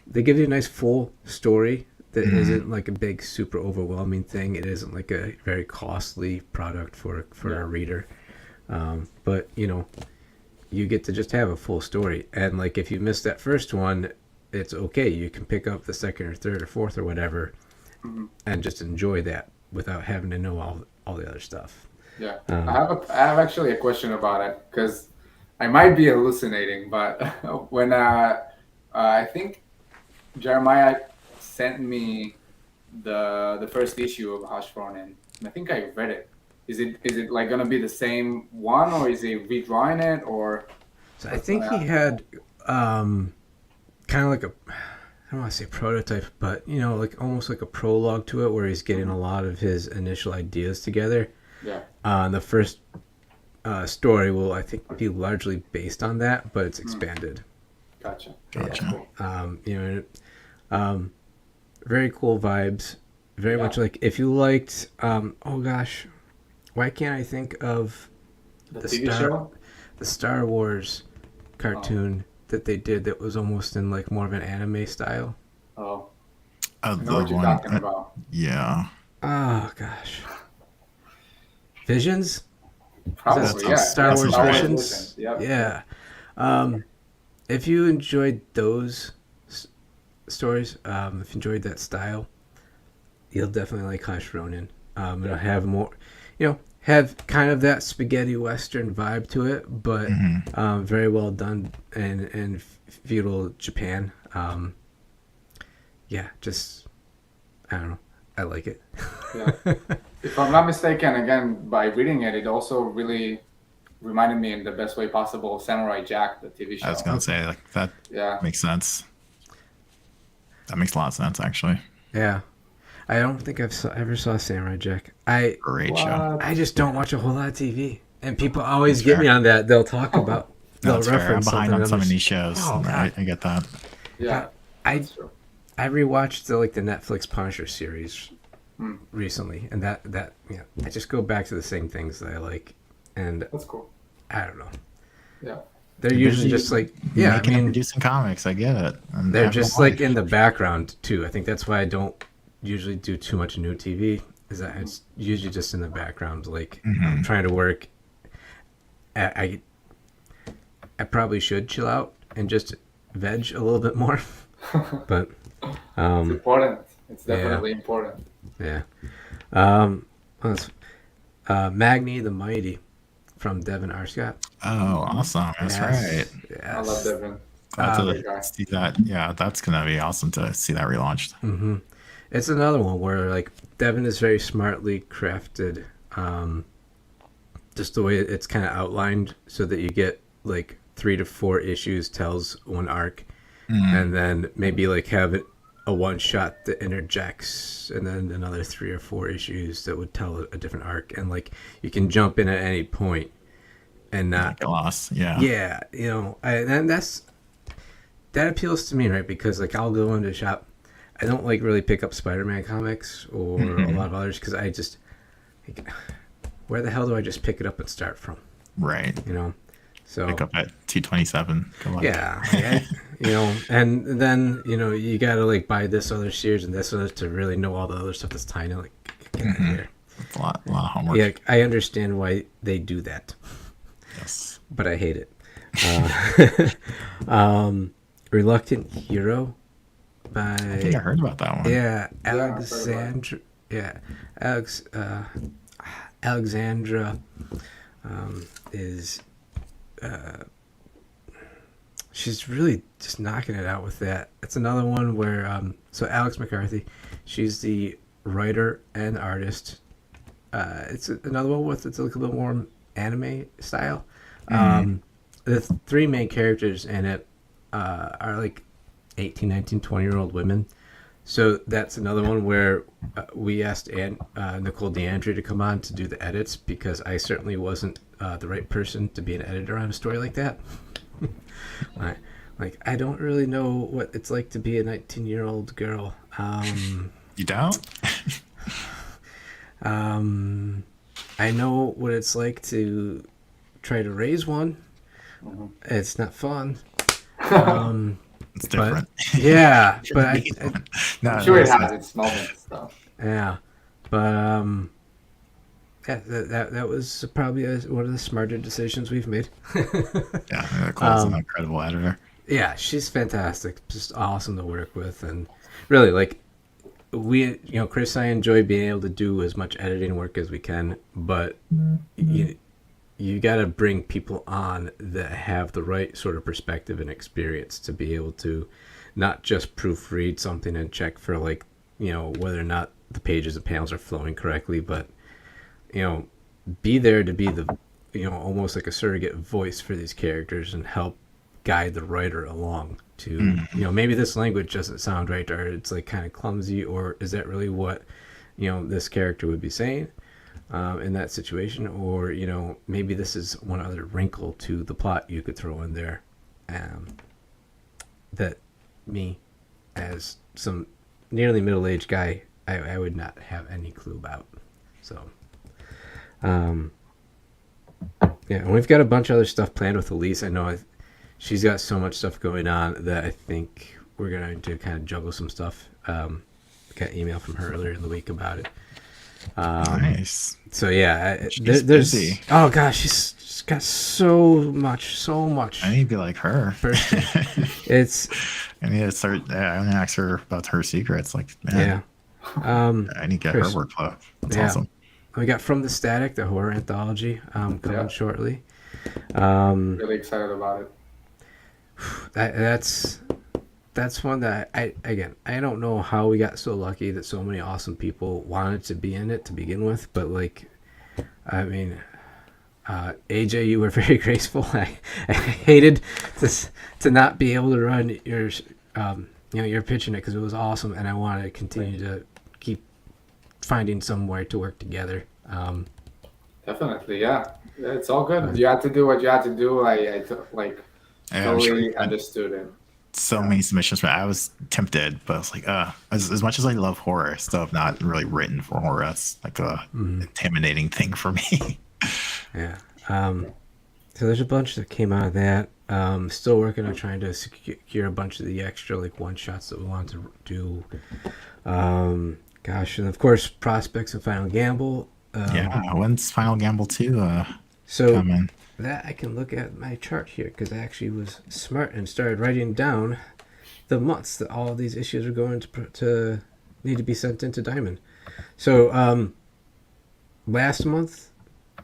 They give you a nice full story that isn't like a big super overwhelming thing. It isn't like a very costly product for a reader, but you get to just have a full story. And like if you miss that first one, it's okay. You can pick up the second or third or fourth or whatever and just enjoy that without having to know all the other stuff. Yeah. I have actually a question about it because I might be hallucinating, but when I think Jeremiah sent me the first issue of Hashbrown, and I think I read it. Is it like gonna be the same one, or is he redrawing it, or? So I think he had kind of like I don't want to say prototype, but like almost like a prologue to it, where he's getting a lot of his initial ideas together. Yeah. The first story will, I think, be largely based on that, but it's expanded. Gotcha. Cool. Very cool vibes. Very much like if you liked. Oh gosh, why can't I think of the TV show? The Star Wars cartoon that they did that was almost in like more of an anime style. Oh, I know what you're talking about. Yeah. Oh gosh. Visions? Probably, yeah. Star Wars Visions? Yep. Yeah. If you enjoyed those stories, if you enjoyed that style, you'll definitely like Hashbrown. It'll have more, have kind of that spaghetti western vibe to it, but very well done in feudal Japan. Just, I don't know. I like it. Yeah. If I'm not mistaken, again, by reading it, it also really reminded me in the best way possible of Samurai Jack, the TV show. I was gonna say like that. Yeah. Makes sense. That makes a lot of sense, actually. Yeah. I don't think ever saw Samurai Jack. Great show. I just don't watch a whole lot of TV, and people always get me on that. They'll talk about. They'll That's fair. I'm reference behind something. on some of these shows. Oh, I God. get that. Yeah. I That's true. I rewatched the Netflix Punisher series recently, and that I just go back to the same things that I like, and That's cool. I don't know. Yeah. They're usually just like making and producing comics. I get it. And they're just like in the background too. I think that's why I don't usually do too much new TV. Is that it's usually just in the background, like I'm trying to work. I probably should chill out and just veg a little bit more, but It's important. It's definitely important. yeah. Magni the Mighty from Devin R. Scott. Oh, awesome! That's right. Yes. I love Devin. Glad Great guy. to see that. Yeah, that's gonna be awesome to see that relaunched. Mm-hmm. It's another one where like Devin is very smartly crafted, just the way it's kind of outlined, so that you get like 3 to 4 issues tells one arc, and then maybe like have it a one shot that interjects, and then another 3 or 4 issues that would tell a different arc, and like you can jump in at any point and not Get lost. Yeah. Yeah, you know, and that appeals to me, right? Because like I'll go into a shop. I don't like really pick up Spider-Man comics or a lot of others because I just like, where the hell do I just pick it up and start from? Right. You know, so Pick up at 227. yeah, you know, and then you know you gotta like buy this other series and this other to really know all the other stuff that's tiny. Like, get out of here. It's a lot of homework. Yeah, I understand why they do that, Yes. but I hate it. Reluctant Hero by I think I heard about that one. yeah, I've heard about Alexandra. Yeah, Alexandra is she's really just knocking it out with that. It's another one where so Alex McCarthy, she's the writer and artist. It's another one with it's a little more anime style. The 3 main characters in it are like 18, 19, 20-year-old women. So that's another one where we asked Nicole DeAndre to come on to do the edits because I certainly wasn't the right person to be an editor on a story like that. Like I don't really know what it's like to be a 19-year-old girl. You don't? I know what it's like to try to raise one. It's not fun. It's different. But, yeah, but I'm sure it has its moments, though. yeah, but yeah, that was probably one of the smarter decisions we've made. Yeah, Nicole's an incredible editor. Yeah, she's fantastic, just awesome to work with, and really like Chris and I enjoy being able to do as much editing work as we can, but you got to bring people on that have the right sort of perspective and experience to be able to not just proofread something and check for like, whether or not the pages and panels are flowing correctly, but, be there to be the, almost like a surrogate voice for these characters and help guide the writer along to, maybe this language doesn't sound right, or it's like kind of clumsy, or is that really what, this character would be saying? In that situation, or maybe this is one other wrinkle to the plot you could throw in there that me as some nearly middle-aged guy I would not have any clue about. So yeah, and we've got a bunch of other stuff planned with Elise. I know she's got so much stuff going on that I think we're going to kind of juggle some stuff. Got an email from her earlier in the week about it. Nice. So yeah, She's there's busy. Oh gosh, she's got so much. I need to be like her. It's I need to start. I want to ask her about her secrets. Like, man, yeah. I need to get Chris, her workflow. That's yeah. awesome. We got From the Static, the horror anthology, coming shortly. Really excited about it. That's that's one that I don't know how we got so lucky that so many awesome people wanted to be in it to begin with, but like, I mean, AJ, you were very graceful. I hated to not be able to run your your pitch in it because it was awesome, and I wanted to continue to keep finding some way to work together. Definitely, yeah. It's all good. You had to do what you had to do. Totally understood it. So many submissions, but I was tempted, but I was like, as much as I love horror, I still have not really written for horror. That's like a intimidating thing for me. Yeah. So there's a bunch that came out of that. Still working on trying to secure a bunch of the extra like one shots that we want to do. Gosh, and of course Prospects and Final Gamble. When's Final Gamble 2 so coming? That I can look at my chart here because I actually was smart and started writing down the months that all of these issues are going to need to be sent into Diamond. So last month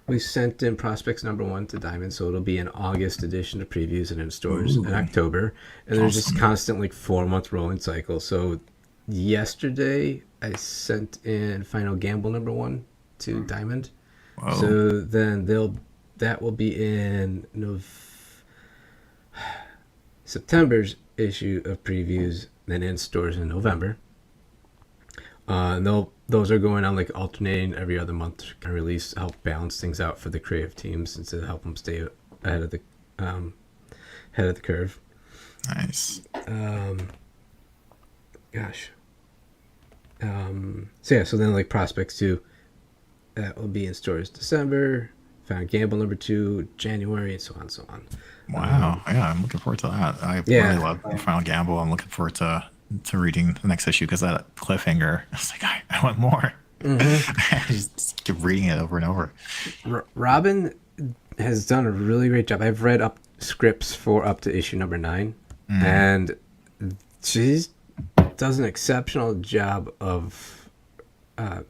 we sent in Prospects #1 to Diamond, so it'll be an August edition of previews and in stores in October. And there's just constant like 4-month rolling cycle. So yesterday I sent in Final Gamble #1 to Diamond. Whoa. So then that will be in September's issue of previews, then in stores in November. And those are going on like alternating every other month to release, help balance things out for the creative teams and to help them stay ahead of the curve. Nice. So then like Prospects 2, that will be in stores December. Final Gamble #2 January, and so on and so on. Wow. I'm looking forward to that. I really love Final Gamble. I'm looking forward to reading the next issue because that cliffhanger, I was like, I want more. I just keep reading it over and over. Robin has done a really great job. I've read up scripts for up to issue #9, and she does an exceptional job of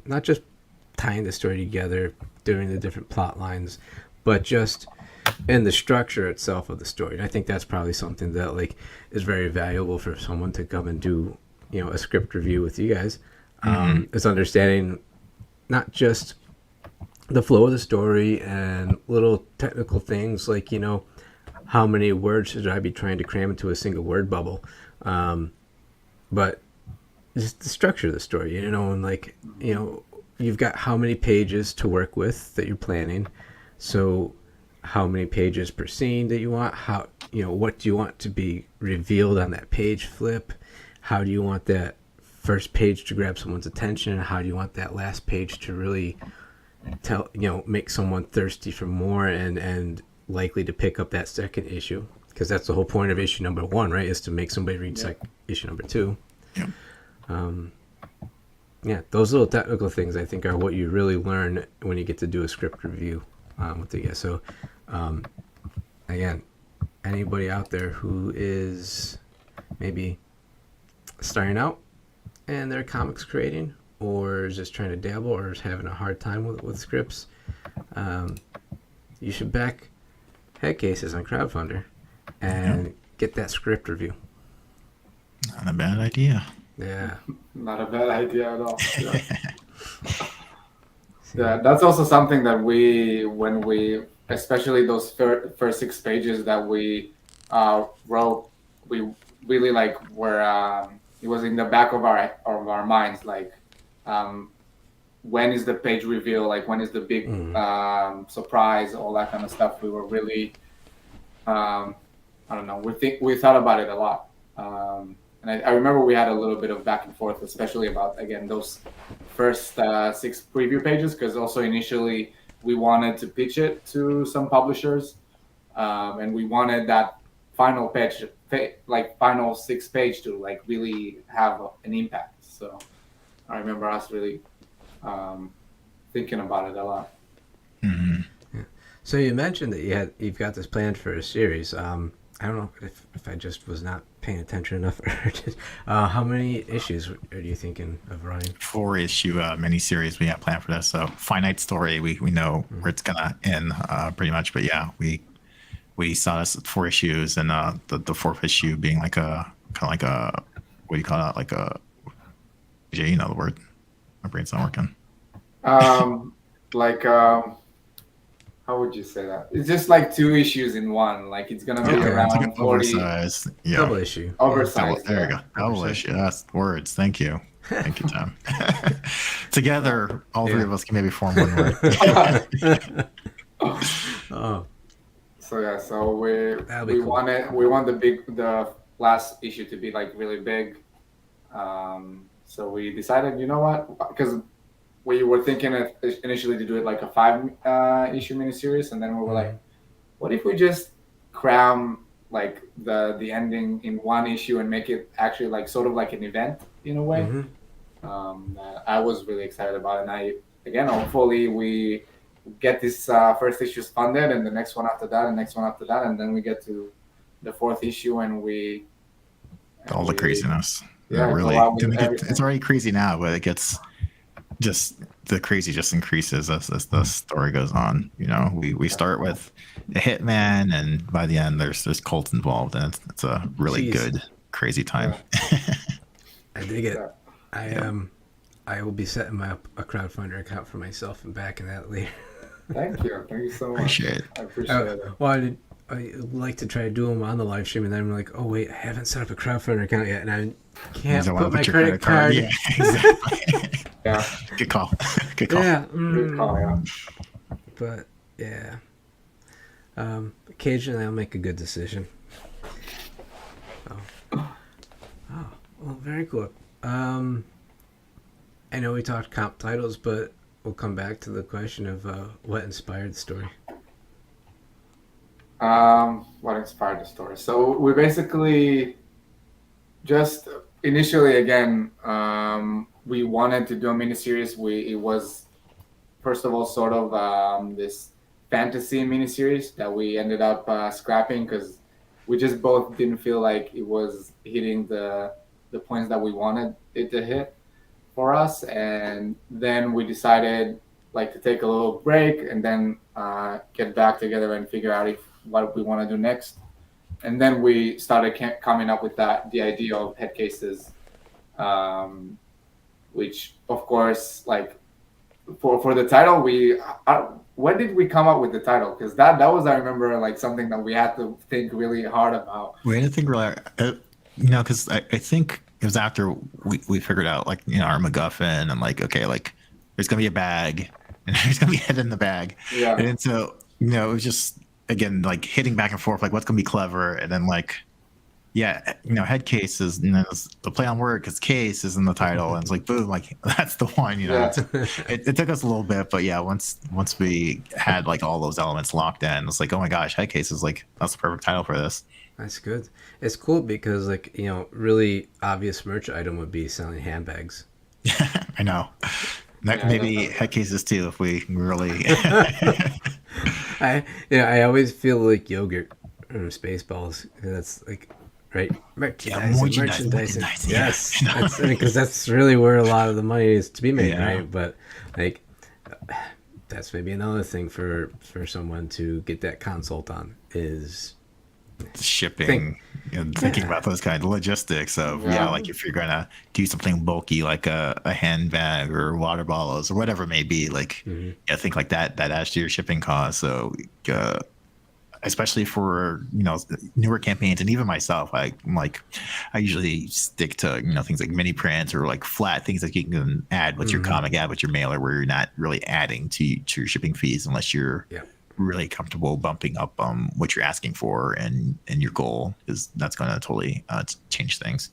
not just tying the story together, doing the different plot lines, but just in the structure itself of the story. And I think that's probably something that like is very valuable for someone to come and do, a script review with you guys. Is understanding not just the flow of the story and little technical things like, how many words should I be trying to cram into a single word bubble, but just the structure of the story, and like, you've got how many pages to work with that you're planning. So how many pages per scene that you want, how, what do you want to be revealed on that page flip? How do you want that first page to grab someone's attention? How do you want that last page to really make someone thirsty for more and likely to pick up that second issue? Because that's the whole point of issue #1, right? Is to make somebody read issue #2. Those little technical things I think are what you really learn when you get to do a script review with you guys. So again, anybody out there who is maybe starting out and they're comics creating, or is just trying to dabble, or is having a hard time with scripts, you should back Headcases on Crowdfundr and get that script review. Not a bad idea. Yeah. Not a bad idea at all. Yeah, that's also something that when we, especially those first 6 pages that we wrote, we really were, it was in the back of our minds, when is the page reveal, when is the big surprise, all that kind of stuff. We were really, I don't know, we thought about it a lot. And I remember we had a little bit of back and forth, especially about, again, those first 6 preview pages, because also initially we wanted to pitch it to some publishers, and we wanted that final page, final 6 page to really have an impact. So I remember us really thinking about it a lot. Yeah. So you mentioned that you've got this planned for a series. I don't know if I just was not paying attention enough. Or just, how many issues are you thinking of running? 4-issue miniseries we have planned for this. So finite story, we know where it's gonna end pretty much. But yeah, we saw this 4 issues, and the 4th issue being like a like a, what do you call that? Like a, Jay, you know the word. My brain's not working. Like how would you say that? It's just like 2 issues in one. Like it's gonna be around it's like 40. Oversized. Yeah. Double issue. Oversized. There you go. Double issue. That's words. Thank you. Thank you, Tom. Together, all 3 of us can maybe form one word. Oh. So we cool. want the last issue to be like really big. So we decided, you know what? Because we were thinking initially to do it like a 5 issue miniseries, and then we were like, what if we just cram like the ending in 1 issue and make it actually like sort of like an event in a way? I was really excited about it. And hopefully we get this first issues funded, and the next one after that, and next one after that, and then we get to the 4th issue, and all the craziness. Yeah, really. It's already crazy now, but it gets the crazy just increases as the story goes on. You know, we start with a hitman, and by the end there's cults involved, and it's a really good crazy time. I dig it. I will be setting a Crowdfundr account for myself and backing that later. Thank you so much. I appreciate it. Well, I like to try to do them on the live stream, and then I'm like, oh wait, I haven't set up a Crowdfundr account yet, and I can't put my credit card. Yeah, exactly. Yeah. Good call. Good call. Yeah. Good call, yeah. But yeah, occasionally I'll make a good decision. Oh, well, very cool. I know we talked comp titles, but we'll come back to the question of what inspired the story. What inspired the story? So we basically just initially, again, we wanted to do a miniseries. It was, first of all, sort of this fantasy miniseries that we ended up scrapping because we just both didn't feel like it was hitting the points that we wanted it to hit for us. And then we decided like to take a little break and then get back together and figure out what we want to do next. And then we started coming up with the idea of Headcases, which of course, like for the title, when did we come up with the title? Because that was, I remember, like something that we had to think really hard about. We had to think really, because I think it was after we figured out like, our MacGuffin and like, okay, like there's gonna be a bag and there's gonna be a head in the bag. Yeah. And so, it was just, again, like hitting back and forth, like what's gonna be clever, and then like, head case is, the play on word because case is in the title, and it's like boom, like that's the one. It took us a little bit, but once we had like all those elements locked in, it's like, oh my gosh, head case is like, that's the perfect title for this. That's good. It's cool because like, really obvious merch item would be selling handbags. I know. Maybe head cases too, if we really. I always feel like yogurt or Spaceballs. That's like, right? Merchandising. Yes. Because that's really where a lot of the money is to be made, right? But like, that's maybe another thing for someone to get that consult on is shipping, thinking about those kind of logistics of like if you're gonna do something bulky like a handbag or water bottles or whatever it may be, like I think like that adds to your shipping cost. So especially for newer campaigns, and even myself, I usually stick to things like mini prints or like flat things that you can add with your comic, add with your mailer, where you're not really adding to your shipping fees unless you're really comfortable bumping up what you're asking for and your goal, is that's going to totally change things.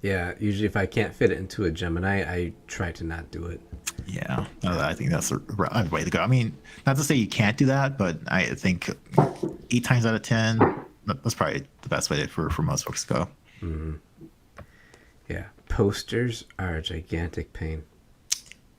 Yeah, usually if I can't fit it into a Gemini, I try to not do it. Yeah, I think that's the right way to go. I mean, not to say you can't do that, but I think 8 times out of 10, that's probably the best way for most folks to go. Mm-hmm. Yeah, posters are a gigantic pain.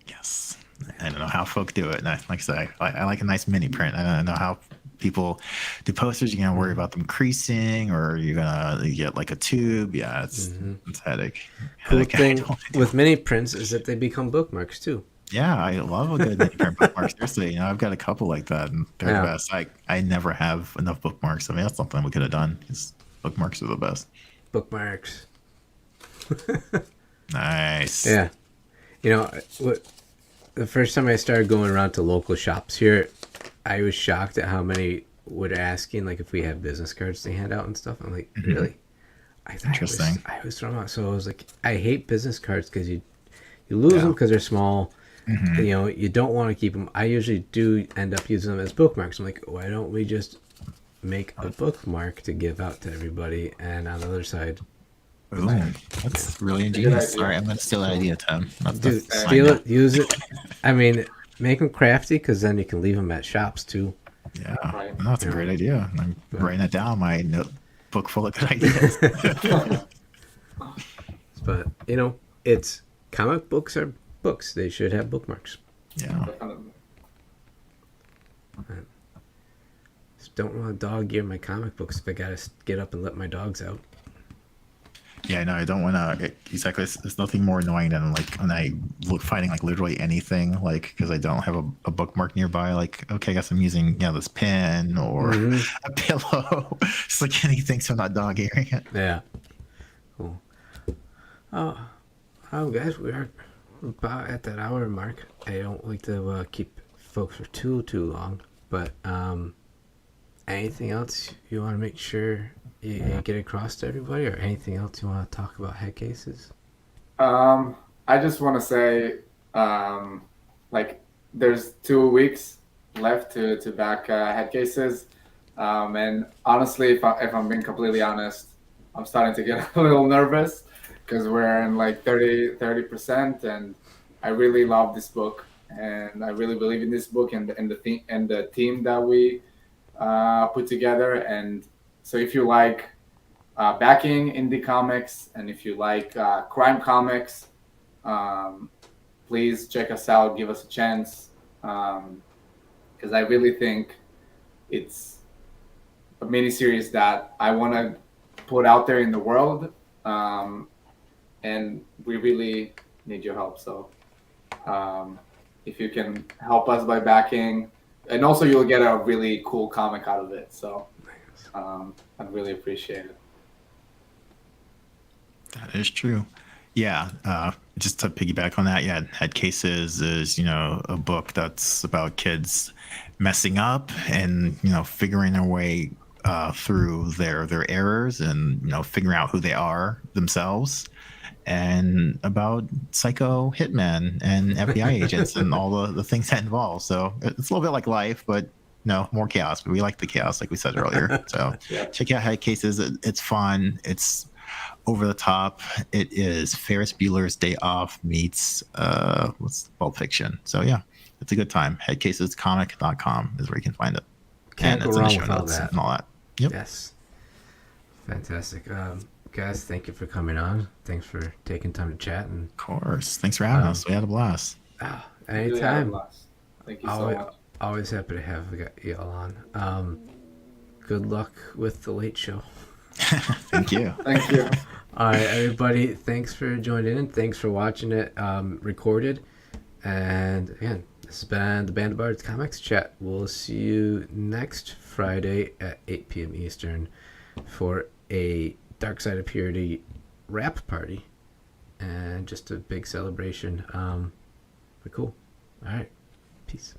Yes. I don't know how folk do it. And like I said, I like a nice mini print. I don't know how people do posters. You're going to worry about them creasing, or you're going to get like a tube. Yeah, it's a headache. Cool thing with mini prints is that they become bookmarks too. Yeah, I love a good mini print bookmark. Seriously, I've got a couple like that, and they're the best. I never have enough bookmarks. I mean, that's something we could have done, because bookmarks are the best. bookmarks. Nice. Yeah. You know, the first time I started going around to local shops here, I was shocked at how many were asking, like, if we had business cards to hand out and stuff. I'm like, really? Interesting. I was thrown out. So I was like, I hate business cards because you lose them because they're small. You know, you don't want to keep them. I usually do end up using them as bookmarks. I'm like, why don't we just make a bookmark to give out to everybody? And on the other side, Ooh, that's really ingenious. Sorry, I'm gonna steal that idea, Tim. dude, steal it, use it. I mean, make them crafty because then you can leave them at shops too. Yeah, no, that's a great idea. I'm writing that down. My notebook full of good ideas. But you know, it's comic books are books. They should have bookmarks. Yeah. Just don't want to dog ear my comic books if I gotta get up and let my dogs out. Yeah, no, I don't want to. Exactly, it's nothing more annoying than like when I look finding like literally anything, like because I don't have a bookmark nearby. Like, okay, I guess I'm using this pen or a pillow. It's like anything, so I'm not dog earing it. Yeah. Cool. Oh, guys, we are about at that hour mark. I don't like to keep folks for too long, but anything else you want to make sure you get across to everybody, or anything else you want to talk about Headcases? I just want to say, like, there's 2 weeks left to back Headcases, and honestly, if I'm being completely honest, I'm starting to get a little nervous because we're in like 30%, and I really love this book, and I really believe in this book and the team that we put together. And so if you like backing indie comics and if you like crime comics, please check us out, give us a chance, because I really think it's a miniseries that I want to put out there in the world, and we really need your help. So if you can help us by backing, and also you'll get a really cool comic out of it. So I'd really appreciate it. That is true. Yeah, just to piggyback on that, yeah, Headcases is a book that's about kids messing up and figuring their way through their errors and figuring out who they are themselves, and about psycho hitmen and FBI agents and all the things that involve. So it's a little bit like life, but more chaos. But we like the chaos, like we said earlier. So check out Headcases. It's fun. It's over the top. It is Ferris Bueller's Day Off meets Pulp Fiction. So yeah, it's a good time. Headcasescomic.com is where you can find it. Can't and go it's in wrong the show with all notes that. and all that. Yep. Yes. Fantastic. Guys, thank you for coming on. Thanks for taking time to chat. And of course. Thanks for having us. We had a blast. Anytime. Thank you so much. Always happy to have y'all on. Good luck with the late show. Thank you. Thank you. All right, everybody. Thanks for joining in. Thanks for watching it recorded. And again, this has been the Band of Bards Comics Chat. We'll see you next Friday at 8 p.m. Eastern for a Dark Side of Purity wrap party and just a big celebration. But cool. All right. Peace.